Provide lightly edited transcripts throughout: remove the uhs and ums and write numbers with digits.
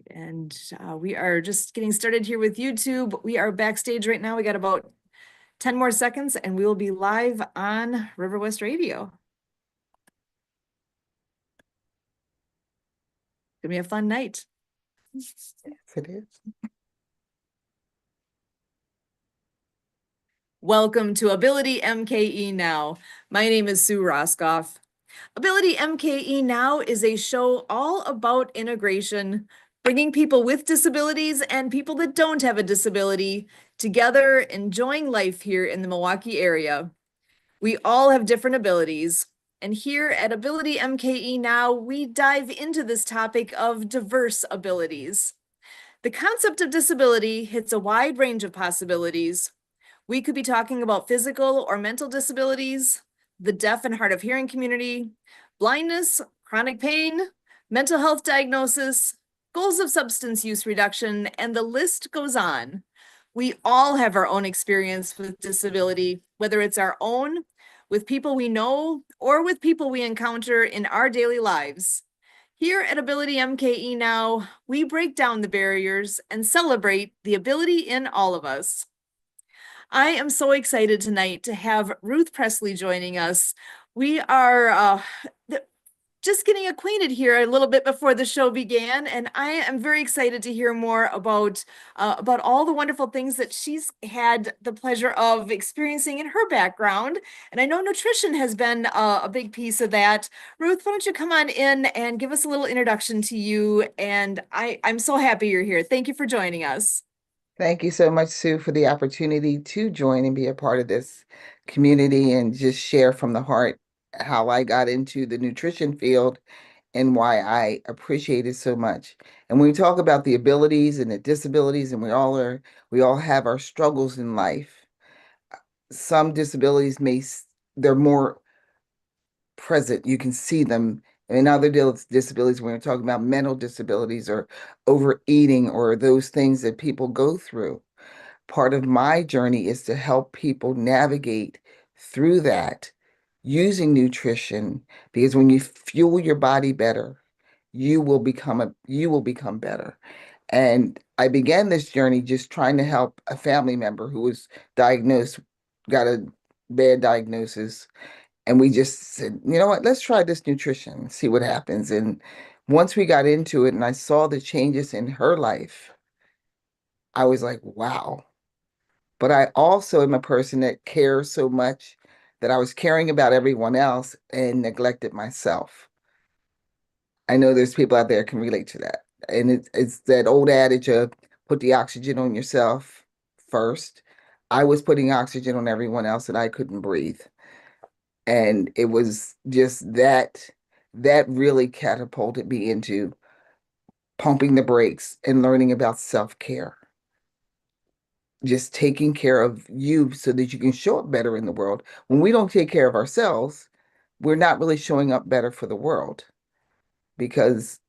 And we are just getting started here with YouTube. We are backstage right now. We got about 10 more seconds and we will be live on River West Radio. Gonna be a fun night. Yes, it is. Welcome to AbilityMKE Now. My name is Sue Roscoff. AbilityMKE Now is a show all about integration, bringing people with disabilities and people that don't have a disability together, enjoying life here in the Milwaukee area. We all have different abilities. And here at AbilityMKE Now, we dive into this topic of diverse abilities. The concept of disability hits a wide range of possibilities. We could be talking about physical or mental disabilities, the deaf and hard of hearing community, blindness, chronic pain, mental health diagnosis, goals of substance use reduction, and the list goes on. We all have our own experience with disability, whether it's our own, with people we know, or with people we encounter in our daily lives. Here at AbilityMKE Now, we break down the barriers and celebrate the ability in all of us. I am so excited tonight to have Ruth Presley joining us. We are just getting acquainted here a little bit before the show began, and I am very excited to hear more about all the wonderful things that she's had the pleasure of experiencing in her background. And I know nutrition has been a big piece of that. Ruth, why don't you come on in and give us a little introduction to you? And I'm so happy you're here. Thank you for joining us. Thank you so much, Sue, for the opportunity to join and be a part of this community and just share from the heart how I got into the nutrition field and why I appreciate it so much. And when we talk about the abilities and the disabilities, and we all have our struggles in life. Some disabilities they're more present. You can see them. And other disabilities, when we're talking about mental disabilities or overeating or those things that people go through, part of my journey is to help people navigate through that using nutrition, because when you fuel your body better, you will become better. And I began this journey just trying to help a family member who was diagnosed, got a bad diagnosis, and we just said, you know what, let's try this nutrition, see what happens. And once we got into it and I saw the changes in her life, I was like, wow. But I also am a person that cares so much that I was caring about everyone else and neglected myself. I know there's people out there that can relate to that. And it's that old adage of put the oxygen on yourself first. I was putting oxygen on everyone else and I couldn't breathe. And it was just that really catapulted me into pumping the brakes and learning about self-care, just taking care of you so that you can show up better in the world. When we don't take care of ourselves, we're not really showing up better for the world because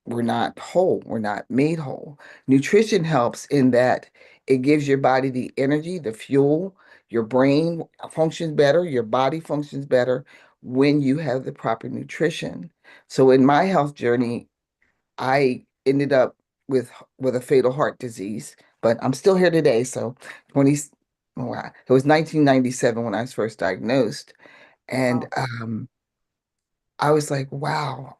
we're not whole, we're not made whole. Nutrition helps in that it gives your body the energy, the fuel, your brain functions better, your body functions better when you have the proper nutrition. So in my health journey, I ended up with a fatal heart disease, but I'm still here today. So 20, wow, it was 1997 when I was first diagnosed. And Wow. I was like, wow,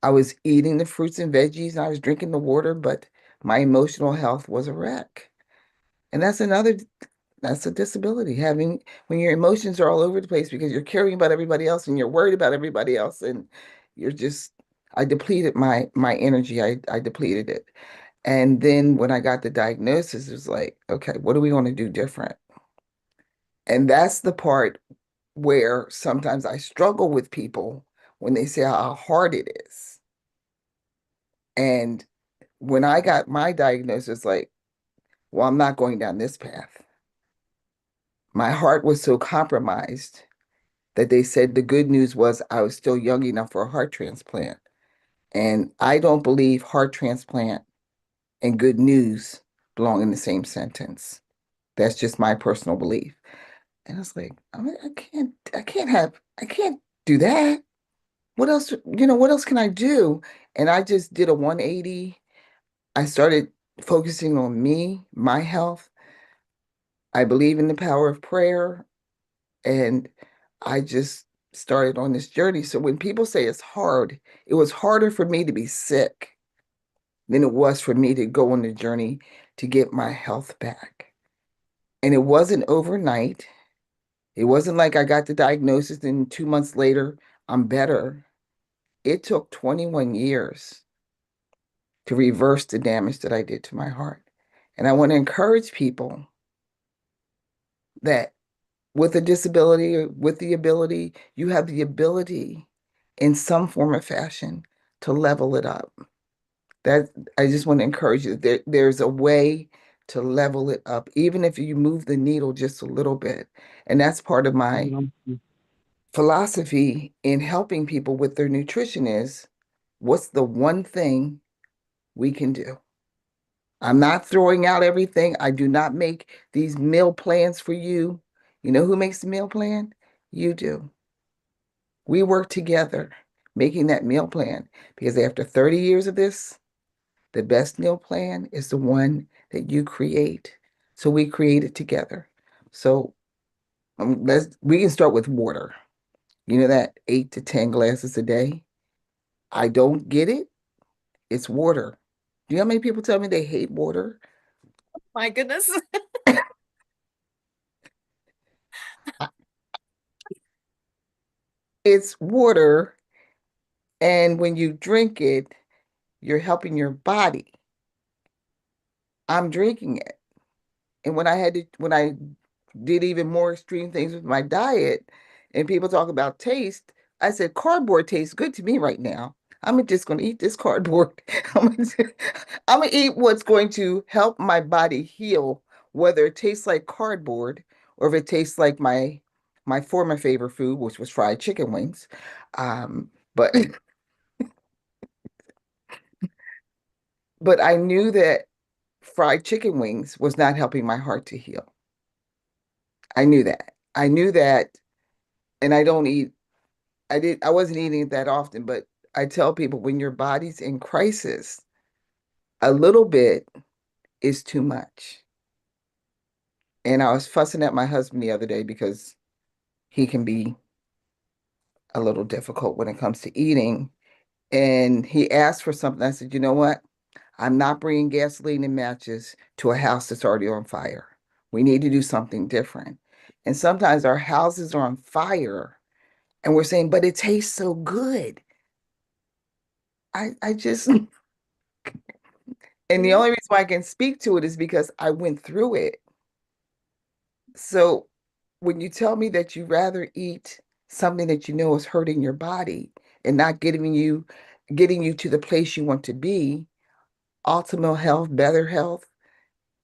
I was eating the fruits and veggies and I was drinking the water, but my emotional health was a wreck. And that's a disability, having when your emotions are all over the place because you're caring about everybody else and you're worried about everybody else and you're just I depleted my energy. I depleted it. And then when I got the diagnosis, it was like, okay, what do we want to do different? And that's the part where sometimes I struggle with people when they say how hard it is. And when I got my diagnosis, like, well, I'm not going down this path. My heart was so compromised that they said the good news was I was still young enough for a heart transplant. And I don't believe heart transplant and good news belong in the same sentence. That's just my personal belief. And I was like, I can't do that. what else can I do? And I just did a 180. I started focusing on me, my health. I believe in the power of prayer. And I just started on this journey. So when people say it's hard, it was harder for me to be sick than it was for me to go on the journey to get my health back. And it wasn't overnight. It wasn't like I got the diagnosis and 2 months later, I'm better. It took 21 years to reverse the damage that I did to my heart. And I want to encourage people that with a disability or with the ability, you have the ability in some form or fashion to level it up. That I just want to encourage you. There's a way to level it up, even if you move the needle just a little bit. And that's part of my philosophy in helping people with their nutrition is what's the one thing we can do? I'm not throwing out everything. I do not make these meal plans for you. You know who makes the meal plan? You do. We work together making that meal plan because after 30 years of this, the best meal plan is the one that you create. So we create it together. So we can start with water. You know that 8 to 10 glasses a day. I don't get it. It's water. Do you know how many people tell me they hate water? My goodness. It's water, and when you drink it, you're helping your body. I'm drinking it. And when I did even more extreme things with my diet, and people talk about taste, I said, cardboard tastes good to me right now. I'm just going to eat this cardboard. I'm going to eat what's going to help my body heal, whether it tastes like cardboard or if it tastes like my former favorite food, which was fried chicken wings. But but I knew that fried chicken wings was not helping my heart to heal. I knew that. I knew that, and I wasn't eating it that often, but I tell people when your body's in crisis, a little bit is too much. And I was fussing at my husband the other day because he can be a little difficult when it comes to eating. And he asked for something. I said, you know what? I'm not bringing gasoline and matches to a house that's already on fire. We need to do something different. And sometimes our houses are on fire and we're saying, but it tastes so good. I just, and the only reason why I can speak to it is because I went through it. So when you tell me that you rather eat something that you know is hurting your body and not getting you to the place you want to be, optimal health, better health,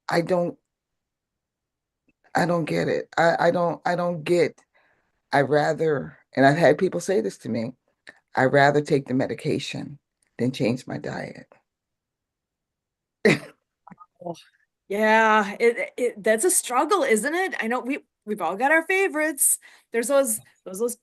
I don't I don't get it. I don't get I rather, and I've had people say this to me, I rather take the medication than change my diet. Oh, yeah, that's a struggle, isn't it? I know we've all got our favorites. There's those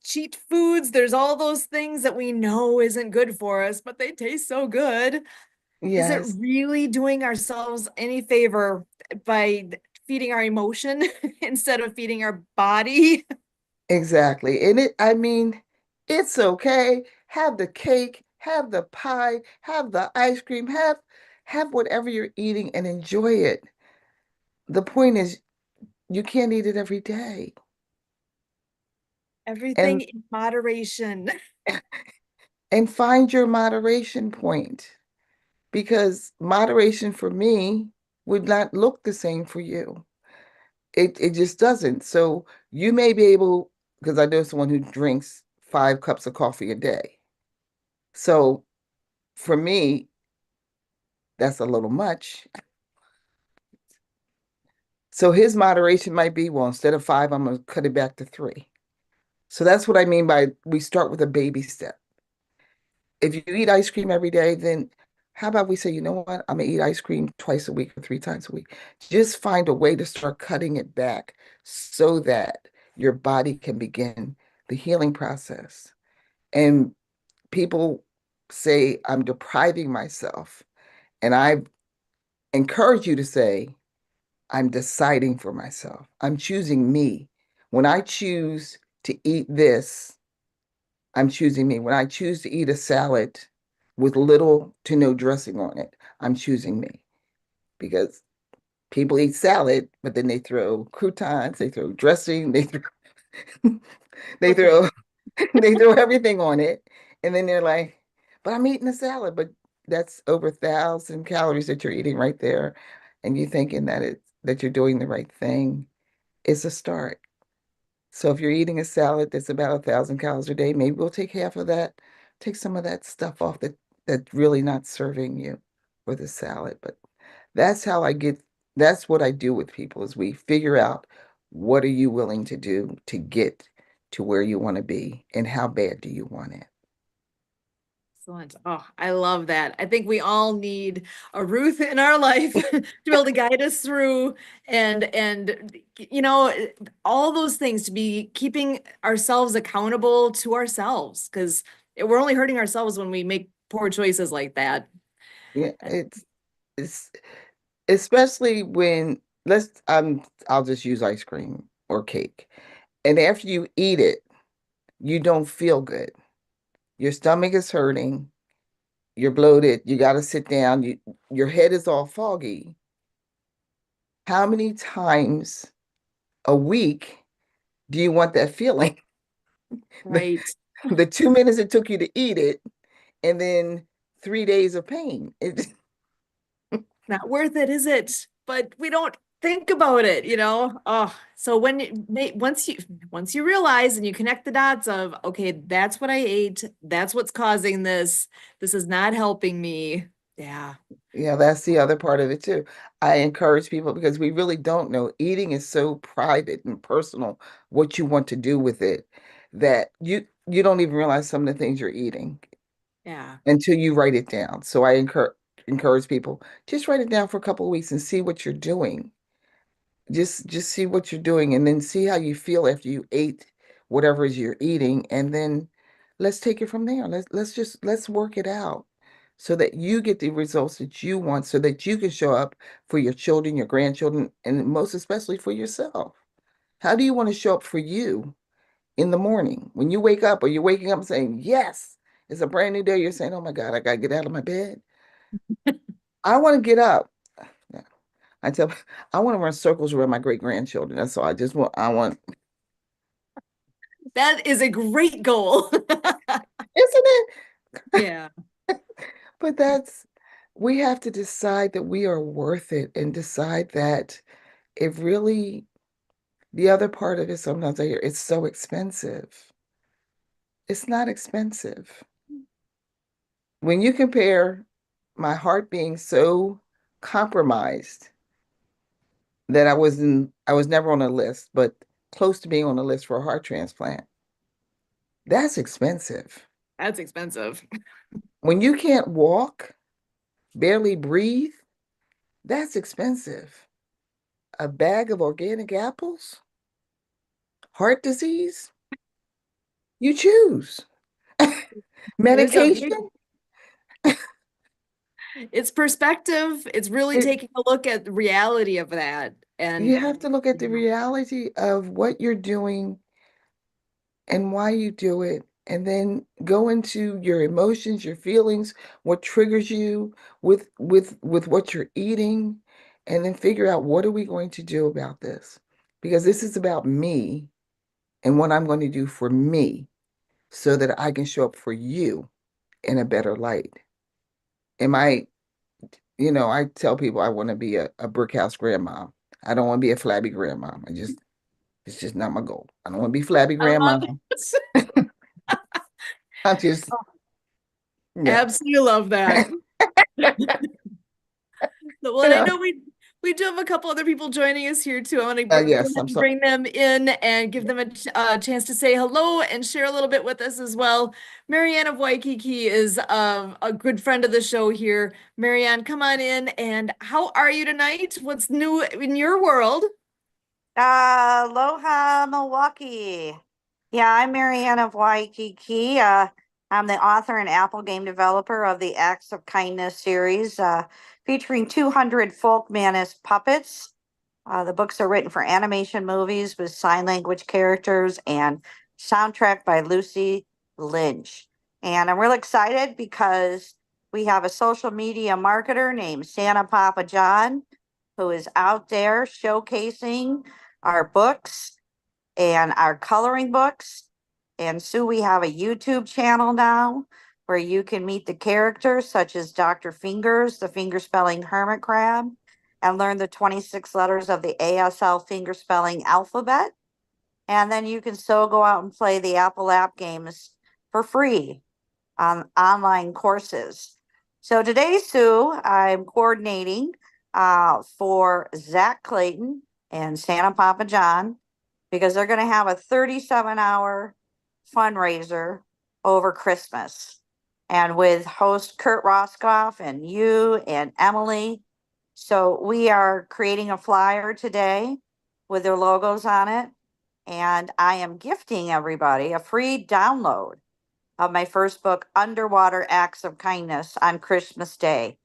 cheat foods. There's all those things that we know isn't good for us, but they taste so good. Is it Yes, really doing ourselves any favor by feeding our emotion instead of feeding our body? exactly. And I mean, it's okay. Have the cake, have the pie, have the ice cream, have whatever you're eating and enjoy it. The point is you can't eat it every day. Everything And in moderation. and find your moderation point because moderation for me would not look the same for you. It just doesn't. So you may be able, because I know someone who drinks 5 cups of coffee a day. So for me, that's a little much. So his moderation might be, well, instead of 5, I'm going to cut it back to 3. So that's what I mean by we start with a baby step. If you eat ice cream every day, then how about we say, you know what? I'm gonna eat ice cream twice a week or 3 times a week. Just find a way to start cutting it back so that your body can begin the healing process. And people say I'm depriving myself, and I encourage you to say, I'm deciding for myself. I'm choosing me. When I choose to eat this, I'm choosing me. When I choose to eat a salad with little to no dressing on it, I'm choosing me. Because people eat salad, but then they throw croutons, they throw dressing, they Okay. throw they throw everything on it, and then they're like, "But I'm eating a salad." But that's over 1,000 calories that you're eating right there, and you thinking that you're doing the right thing. It's a start. So if you're eating a salad that's about 1,000 calories a day, maybe we'll take half of that, take some of that stuff off that's really not serving you with a salad. But that's how I get, that's what I do with people is we figure out what are you willing to do to get to where you want to be and how bad do you want it? Excellent. Oh, I love that. I think we all need a Ruth in our life to be able to guide us through and you know all those things to be keeping ourselves accountable to ourselves because we're only hurting ourselves when we make poor choices like that. Yeah, it's especially when I'll just use ice cream or cake. And after you eat it, you don't feel good. Your stomach is hurting, you're bloated, you got to sit down, your head is all foggy. How many times a week do you want that feeling? The, Right. the 2 minutes it took you to eat it, and then 3 days of pain. Not worth it, is it? But we don't think about it, you know? Oh, so when once you realize and you connect the dots of, okay, that's what I ate, that's what's causing this. This is not helping me. Yeah. Yeah, that's the other part of it too. I encourage people because we really don't know. Eating is so private and personal, what you want to do with it, that you don't even realize some of the things you're eating Yeah. until you write it down. So I encourage people, just write it down for a couple of weeks and see what you're doing. Just see what you're doing and then see how you feel after you ate whatever it is you're eating, and then let's take it from there. Let's work it out so that you get the results that you want so that you can show up for your children, your grandchildren, and most especially for yourself. How do you want to show up for you in the morning when you wake up? Or you're waking up saying, yes, it's a brand new day. You're saying, oh my God, I gotta get out of my bed. I want to get up. Yeah. I tell I want to run circles around my great grandchildren. That's all. I want, That is a great goal. isn't it? Yeah. But we have to decide that we are worth it and decide that it really, the other part of it, sometimes I hear it's so expensive. It's not expensive. When you compare my heart being so compromised that I was never on a list, but close to being on a list for a heart transplant, that's expensive. That's expensive. When you can't walk, barely breathe, that's expensive. A bag of organic apples, heart disease, you choose. There's a big, Medication, it's perspective. It's really it, taking a look at the reality of that. you And have to look at the yeah, reality of what you're doing and why you do it, and then go into your emotions, your feelings, what triggers you with what you're eating, and then figure out what are we going to do about this? Because this is about me and what I'm going to do for me so that I can show up for you in a better light. Am I, I tell people I want to be a brick house grandma. I don't want to be a flabby grandma. It's just not my goal. I don't want to be flabby I grandma. love it. I just, yeah. Absolutely love that. Well, and I know we do have a couple other people joining us here too. I want to go Yes, ahead I'm and sorry. bring them in and give them a chance to say hello and share a little bit with us as well. Marianne of Waikiki is a good friend of the show here. Marianne, come on in. And how are you tonight? What's new in your world? Aloha, Milwaukee. Yeah, I'm Marianne of Waikiki. I'm the author and Apple game developer of the Acts of Kindness series, featuring 200 folk manus puppets. The books are written for animation movies with sign language characters and soundtrack by Lucy Lynch. And I'm real excited because we have a social media marketer named Santa Papa John, who is out there showcasing our books and our coloring books. And Sue, we have a YouTube channel now where you can meet the characters such as Dr. Fingers, the finger spelling hermit crab, and learn the 26 letters of the ASL finger spelling alphabet. And then you can still go out and play the Apple app games for free on online courses. So today, Sue, I'm coordinating for Zach Clayton and Santa Papa John because they're going to have a 37-hour fundraiser over Christmas. And with host Kurt Roskoff and you and Emily. So we are creating a flyer today with their logos on it. And I am gifting everybody a free download of my first book, Underwater Acts of Kindness, on Christmas Day.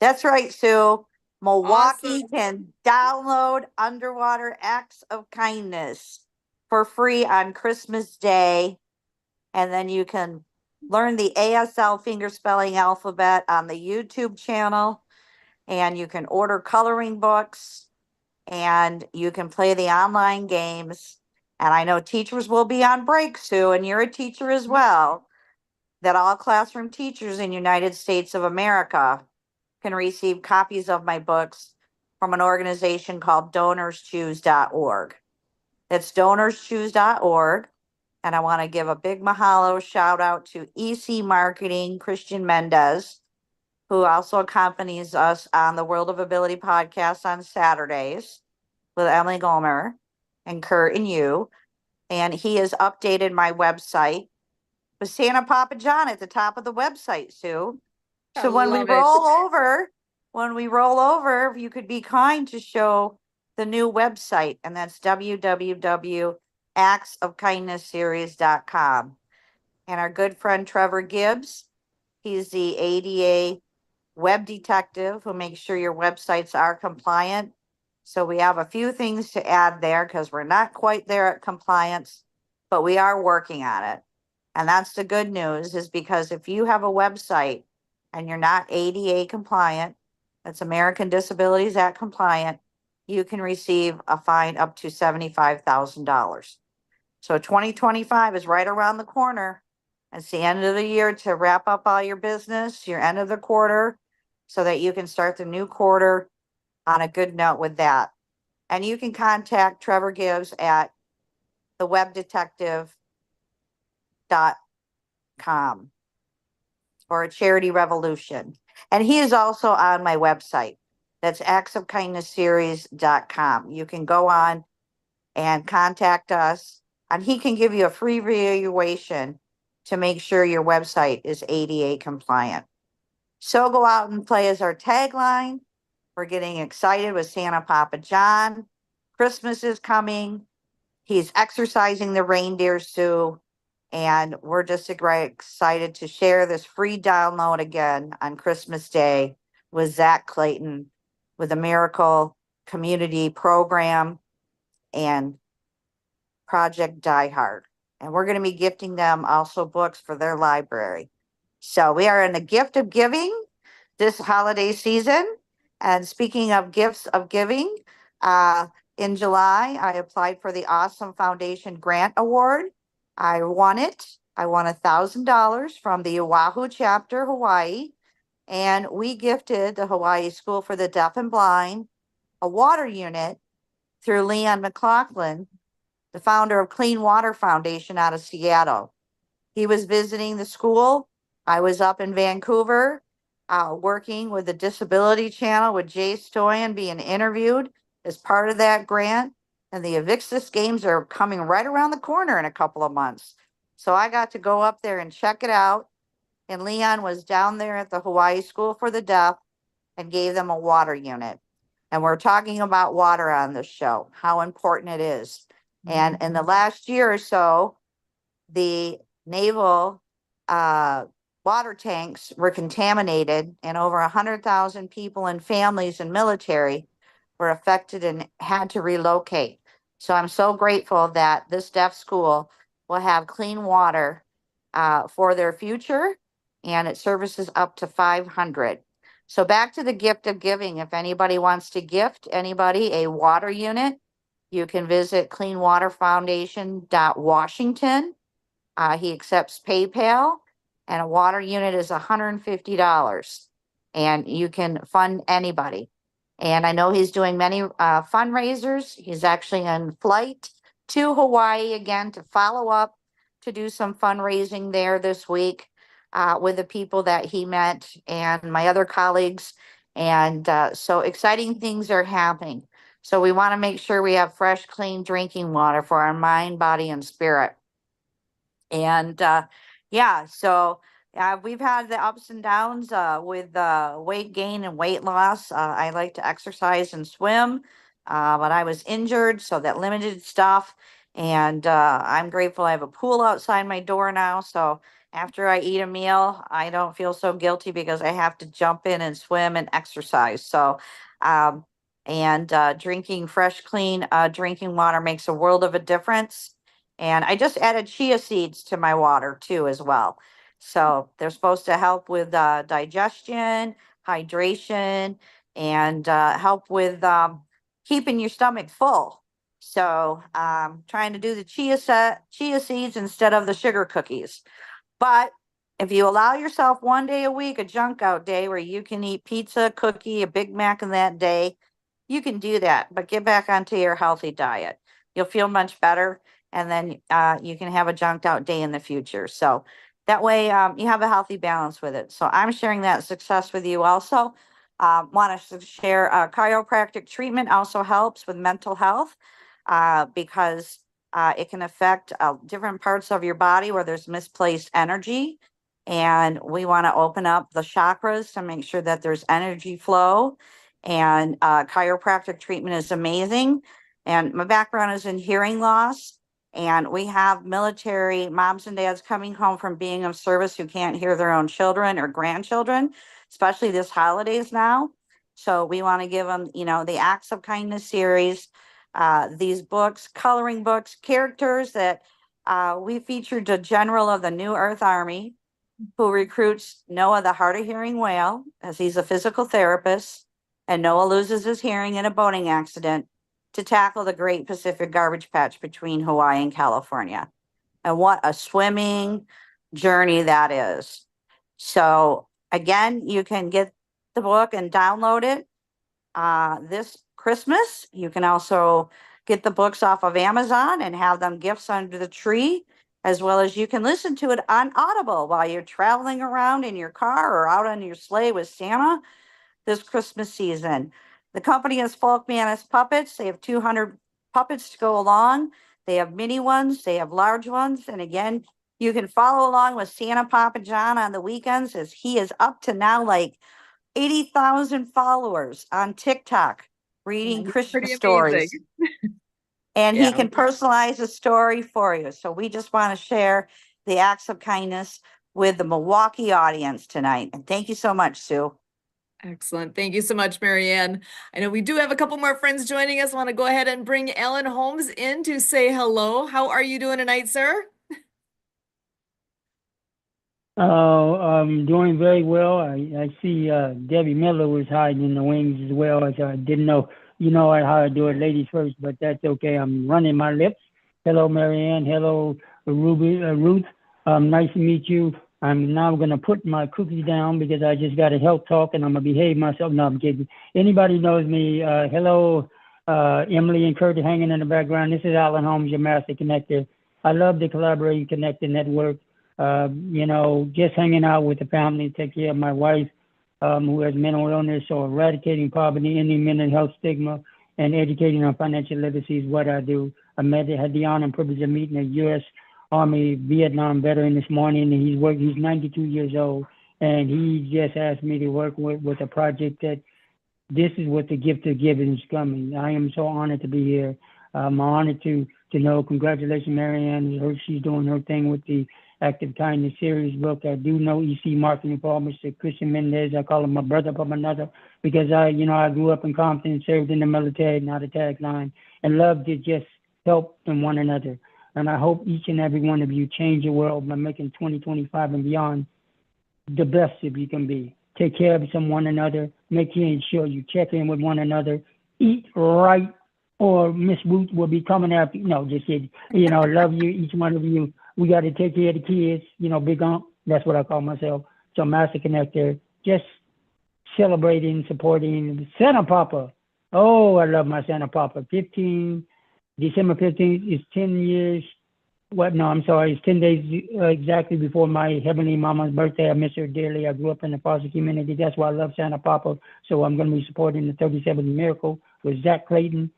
That's right, Sue. Milwaukee can download Underwater Acts of Kindness for free on Christmas Day. And then you can learn the ASL finger spelling alphabet on the YouTube channel. And you can order coloring books. And you can play the online games. And I know teachers will be on break, Sue, and you're a teacher as well, that all classroom teachers in United States of America can receive copies of my books from an organization called donorschoose.org. It's donorschoose.org. And I want to give a big mahalo shout out to EC Marketing, Christian Mendez, who also accompanies us on the World of Ability podcast on Saturdays with Emily Gomer and Kurt and you. And he has updated my website with Santa Papa John at the top of the website, Sue. So when we roll over, if you could be kind to show the new website, and that's www.actsofkindnessseries.com. And our good friend Trevor Gibbs, he's the ADA web detective who makes sure your websites are compliant. So we have a few things to add there because we're not quite there at compliance, but we are working on it. And that's the good news, is because if you have a website and you're not ADA compliant, that's American Disabilities Act compliant, you can receive a fine up to $75,000. So 2025 is right around the corner. It's the end of the year to wrap up all your business, your end of the quarter, so that you can start the new quarter on a good note with that. And you can contact Trevor Gibbs at thewebdetective.com or a charity revolution. And he is also on my website. That's actsofkindnessseries.com. You can go on and contact us, and he can give you a free evaluation to make sure your website is ADA compliant. So go out and play as our tagline. We're getting excited with Santa Papa John. Christmas is coming. He's exercising the reindeer, Sue. And we're just excited to share this free download again on Christmas Day with Zach Clayton with the Miracle Community Program and Project Die Hard. And we're going to be gifting them also books for their library. So we are in the gift of giving this holiday season. And speaking of gifts of giving, in July, I applied for the Awesome Foundation Grant Award. I won it. I won $1,000 from the Oahu chapter, Hawaii. And we gifted the Hawaii School for the Deaf and Blind a water unit through Leon McLaughlin, the founder of Clean Water Foundation out of Seattle. He was visiting the school. I was up in Vancouver working with the Disability Channel with Jay Stoyan being interviewed as part of that grant. And the Evixis Games are coming right around the corner in a couple of months. So I got to go up there and check it out. And Leon was down there at the Hawaii School for the Deaf and gave them a water unit. And we're talking about water on this show, how important it is. And in the last year or so, the Naval water tanks were contaminated, and over 100,000 people and families and military were affected and had to relocate. So I'm so grateful that this deaf school will have clean water for their future, and it services up to 500. So back to the gift of giving. If anybody wants to gift anybody a water unit, you can visit cleanwaterfoundation.washington. He accepts PayPal, and a water unit is $150. And you can fund anybody. And I know he's doing many fundraisers. He's actually in flight to Hawaii again to follow up to do some fundraising there this week with the people that he met and my other colleagues. And so exciting things are happening. So we want to make sure we have fresh, clean drinking water for our mind, body, and spirit. And yeah, so we've had the ups and downs with weight gain and weight loss. I like to exercise and swim, but I was injured, so that limited stuff. And I'm grateful I have a pool outside my door now. So after I eat a meal, I don't feel so guilty because I have to jump in and swim and exercise. So, and drinking fresh, clean drinking water makes a world of a difference. And I just added chia seeds to my water too, as well. So they're supposed to help with digestion, hydration, and help with keeping your stomach full. So trying to do the chia seeds instead of the sugar cookies. But if you allow yourself one day a week, a junk out day where you can eat pizza, cookie, a Big Mac in that day, you can do that, but get back onto your healthy diet. You'll feel much better, and then you can have a junked out day in the future. So that way you have a healthy balance with it. So I'm sharing that success with you also. Want to share chiropractic treatment also helps with mental health because it can affect different parts of your body where there's misplaced energy. And we want to open up the chakras to make sure that there's energy flow. And chiropractic treatment is amazing. And my background is in hearing loss. And we have military moms and dads coming home from being of service who can't hear their own children or grandchildren, especially this holidays now. So we want to give them, you know, the Acts of Kindness series, these books, coloring books, characters that we featured a general of the New Earth Army who recruits Noah, the hard of hearing whale, as he's a physical therapist, and Noah loses his hearing in a boating accident to tackle the Great Pacific Garbage Patch between Hawaii and California. And what a swimming journey that is. So again, you can get the book and download it this Christmas. You can also get the books off of Amazon and have them gifts under the tree, as well as you can listen to it on Audible while you're traveling around in your car or out on your sleigh with Santa this Christmas season. The company is Folk Manus Puppets. They have 200 puppets to go along. They have mini ones, they have large ones. And again, you can follow along with Santa Papa John on the weekends, as he is up to now like 80,000 followers on TikTok reading Christmas Pretty stories. amazing. And he Yeah. can personalize a story for you. So we just want to share the acts of kindness with the Milwaukee audience tonight. And thank you so much, Sue. Excellent. Thank you so much, Marianne. I know we do have a couple more friends joining us. I want to go ahead and bring Alan Holmes in to say hello. How are you doing tonight, sir? I'm doing very well. I see Debbie Miller was hiding in the wings as well. As I didn't know, you know how I do it, ladies first, but that's okay. I'm running my lips. Hello, Marianne. Hello, Ruth. Nice to meet you. I'm now going to put my cookies down because I just got a health talk and I'm going to behave myself. No, I'm kidding. Anybody knows me, hello, Emily and Kurt are hanging in the background. This is Alan Holmes, your master connector. I love the Collaborating Connected Network. You know, just hanging out with the family, take care of my wife, who has mental illness, so eradicating poverty, ending mental health stigma, and educating on financial literacy is what I do. Had the honor and privilege of meeting a U.S. Army Vietnam veteran this morning, and he's 92 years old, and he just asked me to work with a project that this is what the gift of giving is coming. I am so honored to be here. I'm honored to know. Congratulations, Marianne. She's doing her thing with the Act of Kindness series book. I do know EC marketing for Mr. Christian Mendez. I call him my brother from another because I grew up in Compton, served in the military, not a tagline, and love to just help in one another. And I hope each and every one of you change the world by making 2025 and beyond the best that you can be. Take care of one another. Make sure you check in with one another. Eat right, or Miss Root will be coming after you. No, just kidding. Love you, each one of you. We got to take care of the kids. Big Unc, that's what I call myself. So Master Connector, just celebrating, supporting Santa Papa. Oh, I love my Santa Papa. December 15th is 10 years. What? No, I'm sorry. It's 10 days exactly before my Heavenly Mama's birthday. I miss her dearly. I grew up in the foster community. That's why I love Santa Papa. So I'm going to be supporting the 37th Miracle with Zach Clayton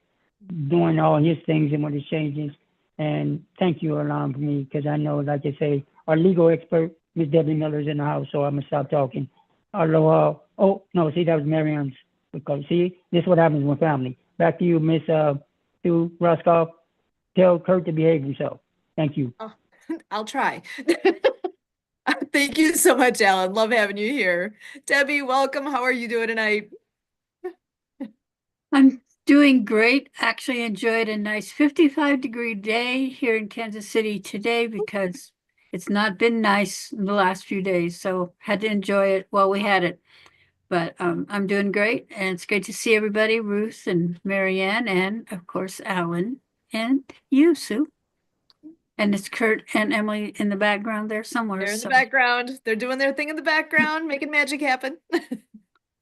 doing all his things and what his changes. And thank you, allowing for me, because I know, like I say, our legal expert, Miss Debbie Miller, is in the house, so I'm going to stop talking. Aloha. Oh, no, see, that was Marianne's. Because, see, this is what happens with family. Back to you, Miss Sue Roscoff. Tell Kurt to behave himself. Thank you. Oh, I'll try. Thank you so much, Alan. Love having you here. Debbie, welcome. How are you doing tonight? I'm doing great. Actually enjoyed a nice 55-degree day here in Kansas City today because it's not been nice in the last few days. So had to enjoy it while we had it. But I'm doing great, and it's great to see everybody, Ruth and Marianne, and of course Alan and you, Sue. And it's Kurt and Emily in the background there somewhere. They're in the So background. They're doing their thing in the background, making magic happen.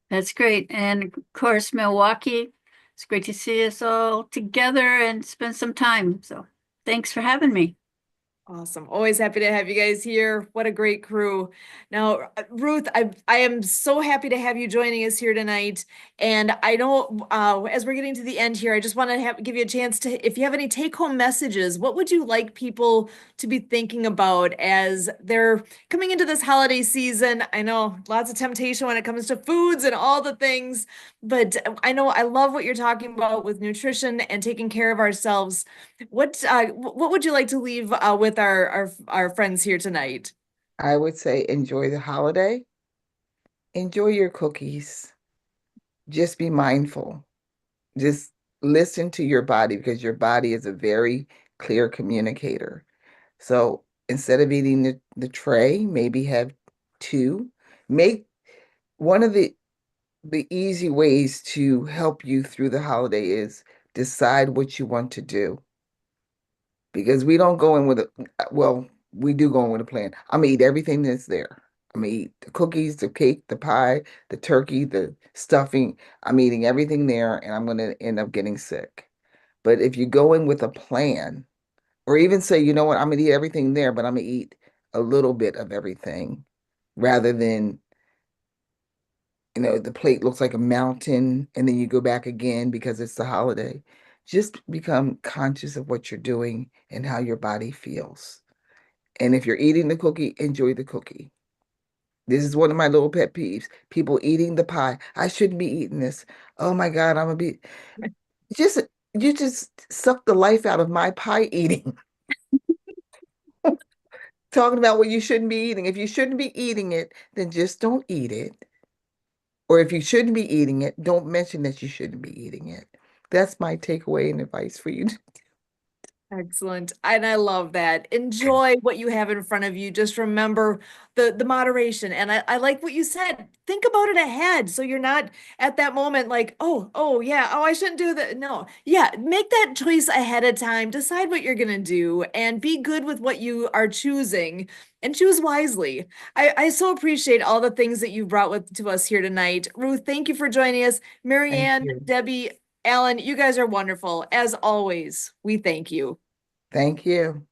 that's great. And of course, Milwaukee. It's great to see us all together and spend some time. So thanks for having me. Awesome. Always happy to have you guys here. What a great crew. Now, Ruth, I am so happy to have you joining us here tonight. And I know as we're getting to the end here, I just want to give you a chance to, if you have any take-home messages, what would you like people to be thinking about as they're coming into this holiday season? I know lots of temptation when it comes to foods and all the things, but I know I love what you're talking about with nutrition and taking care of ourselves. What would you like to leave with our friends here tonight? I would say enjoy the holiday, enjoy your cookies, just be mindful, just listen to your body because your body is a very clear communicator. So instead of eating the tray, maybe have two. Make one of the easy ways to help you through the holiday is decide what you want to do. Because we don't go in with well, we do go in with a plan. I'm gonna eat everything that's there. I'm gonna eat the cookies, the cake, the pie, the turkey, the stuffing. I'm eating everything there and I'm gonna end up getting sick. But if you go in with a plan, or even say, you know what, I'm gonna eat everything there, but I'm gonna eat a little bit of everything rather than, the plate looks like a mountain and then you go back again because it's the holiday. Just become conscious of what you're doing and how your body feels. And if you're eating the cookie, enjoy the cookie. This is one of my little pet peeves. People eating the pie. I shouldn't be eating this. Oh my God, I'm gonna be just you just suck the life out of my pie eating. Talking about what you shouldn't be eating. If you shouldn't be eating it, then just don't eat it. Or if you shouldn't be eating it, don't mention that you shouldn't be eating it. That's my takeaway and advice for you. Excellent. And I love that. Enjoy what you have in front of you. Just remember the moderation. And I like what you said. Think about it ahead. So you're not at that moment like, oh yeah, I shouldn't do that. No. Yeah, make that choice ahead of time. Decide what you're gonna do and be good with what you are choosing and choose wisely. I so appreciate all the things that you brought to us here tonight. Ruth, thank you for joining us. Thank Marianne, you. Debbie, Alan, you guys are wonderful. As always, we thank you. Thank you.